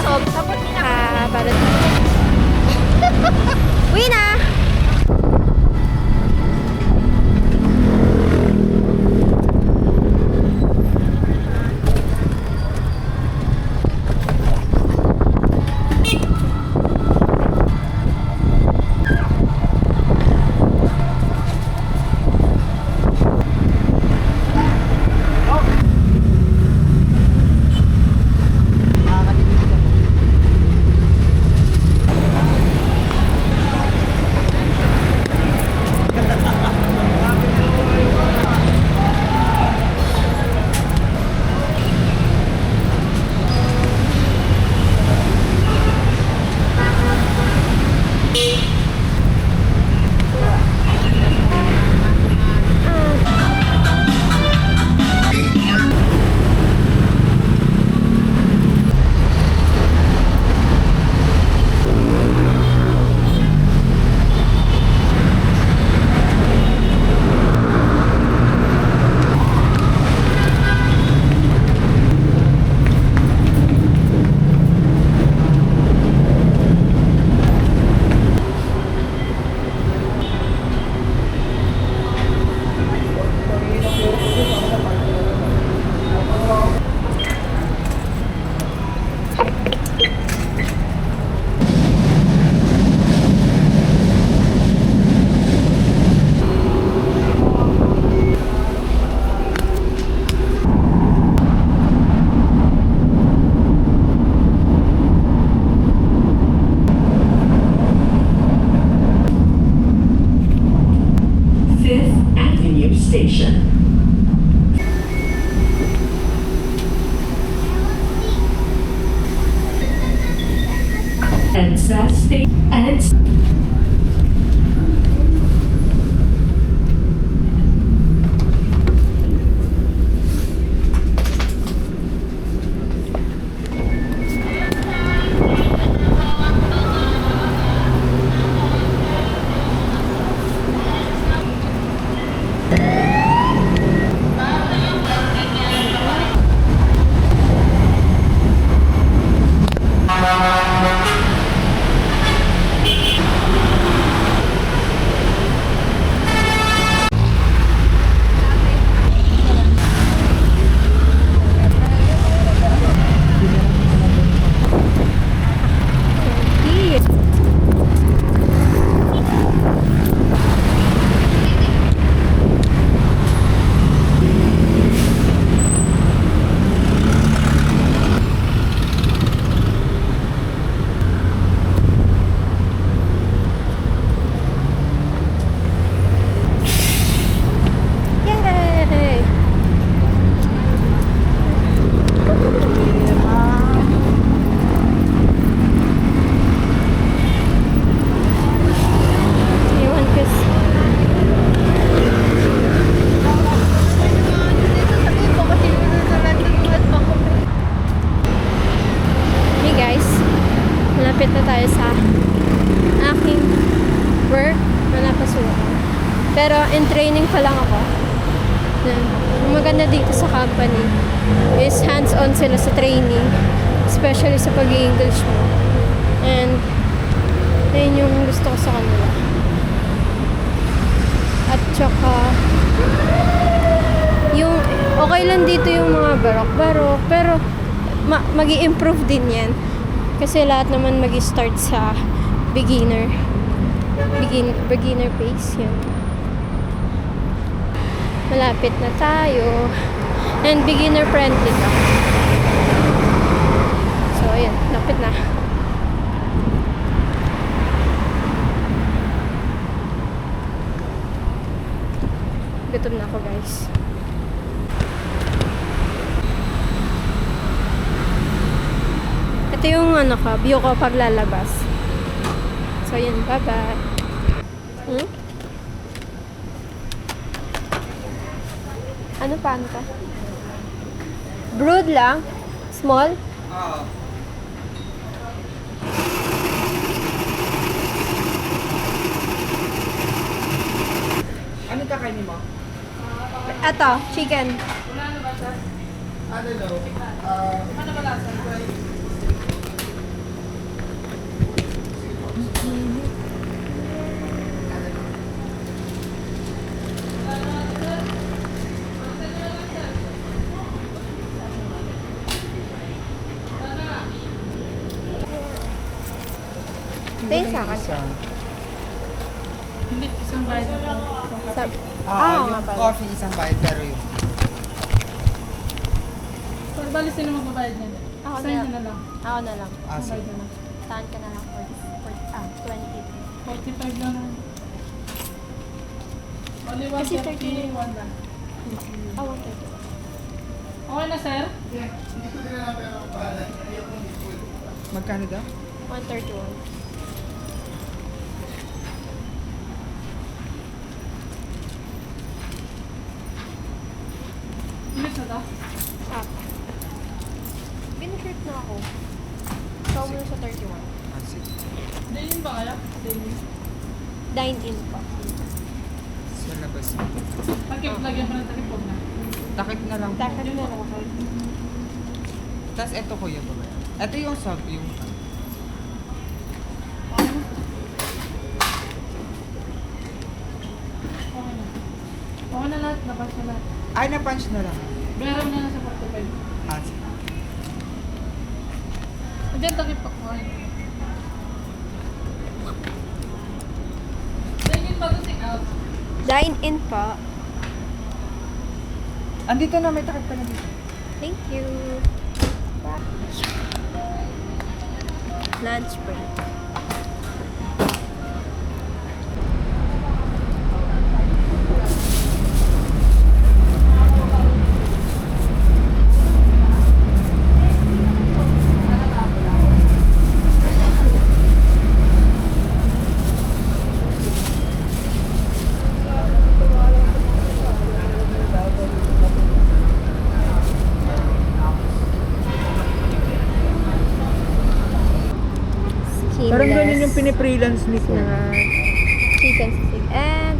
Tapos para uwi na! Station. EDSA Station. Malapit na tayo sa aking work na napasukan. Pero in training pa lang ako. Ang maganda dito sa company is hands-on sila sa training, especially sa pag-i-English mo. And yun yung gusto ko sa kanila. At saka yung okay lang dito yung mga barok-barok, pero mag-i-improve din yan. Kasi lahat naman mag-start sa beginner pace yan. Malapit na tayo. And beginner friendly lang. So, ayan. Lapit na. Gutom na ako, guys. Ito yung view ko paglalabas. So, yun. Bye-bye. Ano pa? Brood lang? Small? Oo. Ano kakainin mo? Ito, chicken. Ano daw? Ano ba lasa? Tingin sa akin. Hindi, isang bayad na. Sabi. yung nga pala. coffee isang bayad pero yung So, bali sino magbabayad niyan? Ako Sign na. ka na lang. Ako na lang. Bayad na lang. Saan ka na lang for 20. 45 lang naman. Only Kasi 130, 1 lang. Ah, 130. Okay na, sir? magkano daw? 131. Bilis na to? Ah. Binushirt na ako. Ikaw muna sa 31. Sige. Daily ba kaya? Daily. Dine-in pa. Sa labas. Lagyan pa ng talipog na. Takip na lang po. Takot na lang. Tapos ito kuya ba? Ito yung sub, yung Okay na. Okay na lahat. Napas na lahat. ay na-punch na lang. Meron na lang sa 45. Sige. Diyan talipog mo. Daily ba ito take out? Dine-in pa. Andito na, may takip pa na dito. Thank you. Lunch break. Parang ganun yung pinipreelance ni ko. na chicken sisig. And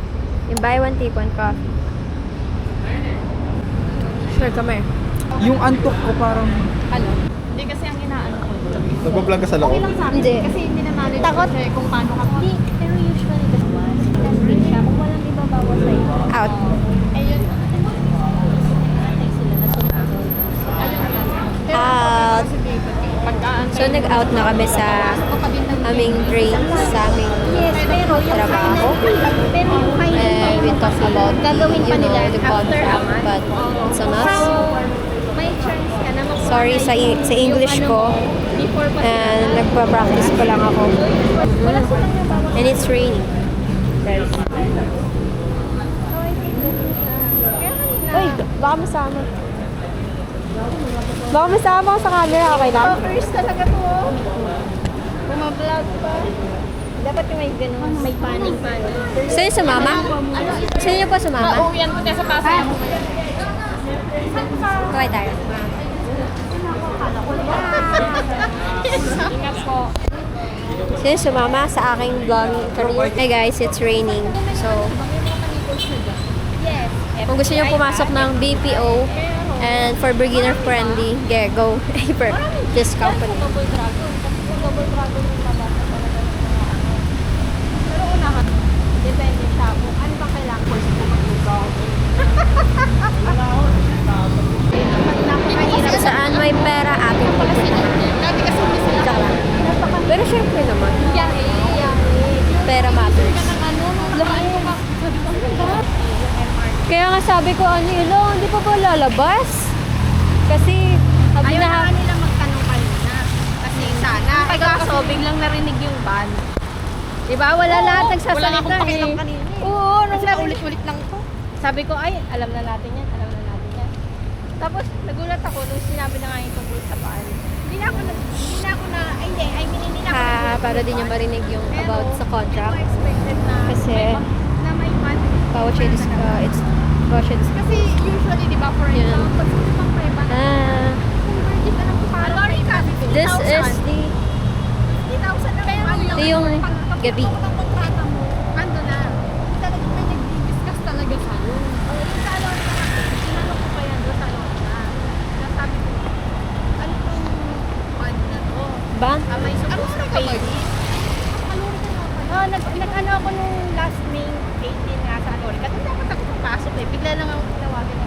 yung buy one, take one coffee. Sure, come here. Yung antok ko parang Ano? Hindi kasi ang inaano ko. Nagpa-vlog ka sa Okay loob? lang sa akin. Hindi. Kasi hindi na manage Takot. ko siya kung paano ka. Hindi, pero usually testing siya. Kung walang ibabawa sa'yo. Out. Ayun. Out. So, nag-out na kami sa aming breaks, sa aming trabaho. And we talk about Gagawin pa nila the after contract, a month. but it's on us. May chance ka na mag- Sorry sa English ko. Before pa And nagpa-practice pa lang ako. And it's raining. Uy, baka masama. Baka masama ko sa camera, okay lang? First talaga to. Bumablog pa. Dapat yung may ganun, may paning. Sa'yo sumama? Sa'yo niyo pa sumama? Oo, yan po tayo sa pasay mo. Okay tayo. Ingat po. Sa'yo sumama sa aking vlogging career. Hey guys, it's raining. So, Yes. kung gusto niyo pumasok ng BPO and for beginner friendly, yeah, go for this company. Double dragon. Double dragon yung mabasa talaga ng mga ano. Pero unahan, depende siya kung ano ba kailangan course ko mag-go. Kung saan may pera, ating pupuntahan. Dati kasi kasi Tsaka lang. Pero syempre naman, pera matters. Kaya nga sabi ko, ano yun, oh, hindi pa ba lalabas? Kasi, sabi Ayaw na, na nila magtanong kanina. Kasi sana. Kaso biglang narinig yung ban. diba, wala lahat Wala nagsasalita nga akong pakialam eh. kanina eh. Oo, Kasi ulit-ulit lang to. Sabi ko, ay, alam na natin yan, alam na natin yan. Tapos, nagulat ako nung sinabi na nga yung tungkol sa ban. Hindi na ako na, ay hindi, I mean, hindi na ako Para din niya marinig yung about sa contract. Pero, expected na, Kasi, na may ban. bawat siya it's bawat siya Kasi usually, di ba, for Yeah. example, pag sino pang may ban, converted na ng parang this is the 50,000 na pero ito yung gabi. Ang kontrata mo, ando na. Talagang may nag-discuss talaga sa yun. Yung sa Alorta kasi, sinanong ko pa yan doon sa Alorta. Nasabi ko, ano tong ban na to? Ban? May supposed to pay this. Alorta na pala. Nag-ano ako nung last May 18 nga sa Alorta. Doon dapat ako papasok eh. Bigla lang ako tinawagan